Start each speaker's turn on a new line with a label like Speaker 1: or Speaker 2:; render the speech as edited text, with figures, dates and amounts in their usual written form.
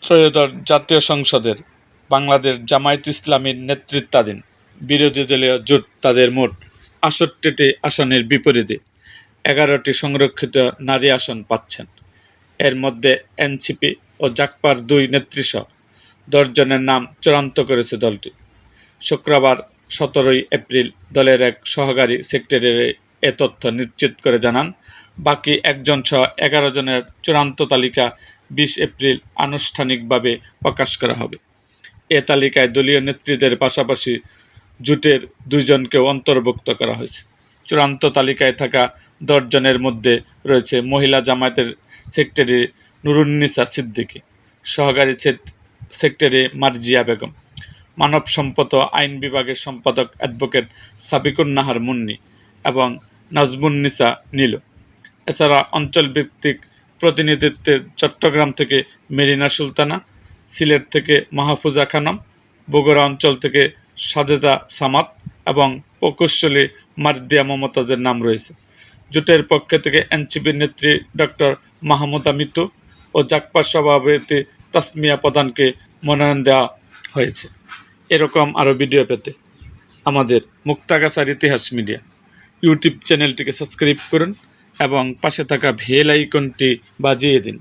Speaker 1: ত্রয়োদশ জাতীয় সংসদের বাংলাদেশ জামায়াতে ইসলামীর নেতৃত্বাধীন বিরোধী দলীয় জোট তাদের মোট ৬৮টি আসনের বিপরীতে ১১টি সংরক্ষিত নারী আসন পাচ্ছেন। এর মধ্যে এনসিপি ও জাগপার ২ নেত্রীসহ ১০ জনের নাম চূড়ান্ত করেছে দলটি। শুক্রবার ১৭ এপ্রিল দলের এক সহকারী সেক্রেটারি এ তথ্য নিশ্চিত করে জানান, বাকি একজনসহ ১১ জনের চূড়ান্ত তালিকা ২০ এপ্রিল আনুষ্ঠানিকভাবে প্রকাশ করা হবে। এ তালিকায় দলীয় নেতৃত্বের পাশাপাশি জোটের ২ জনকেও অন্তর্ভুক্ত করা হয়েছে। চূড়ান্ত তালিকায় থাকা ১০ জনের মধ্যে রয়েছে মহিলা জামায়াতের সেক্রেটারি নুরুন্নিসা সিদ্দিকী, সহকারী সেক্রেটারি মার্জিয়া বেগম, মানব সম্পদ ও আইন বিভাগের সম্পাদক অ্যাডভোকেট সাবিকুন নাহার মুন্নি এবং নাজমুন্নিসা নীলু। এছাড়া অঞ্চলভিত্তিক প্রতিনিধিত্বে চট্টগ্রাম থেকে মেরিনা সুলতানা, সিলেট থেকে মাহফুজা খানম, বগুড়া অঞ্চল থেকে সাজেদা সামাদ এবং প্রকৌশলী মার্দিয়া মমতাজের নাম রয়েছে। জোটের পক্ষ থেকে এনসিপির নেত্রী ডক্টর মাহমুদা মিতু ও জাগপার সভাপতি তাসমিয়া প্রধানকে মনোনয়ন দেওয়া হয়েছে। এরকম আরও ভিডিও পেতে আমাদের মুক্তাগাছার ইতিহাস মিডিয়া ইউটিউব চ্যানেলটিকে সাবস্ক্রাইব করুন এবং পাশে থাকা বেল আইকনটি বাজিয়ে দিন।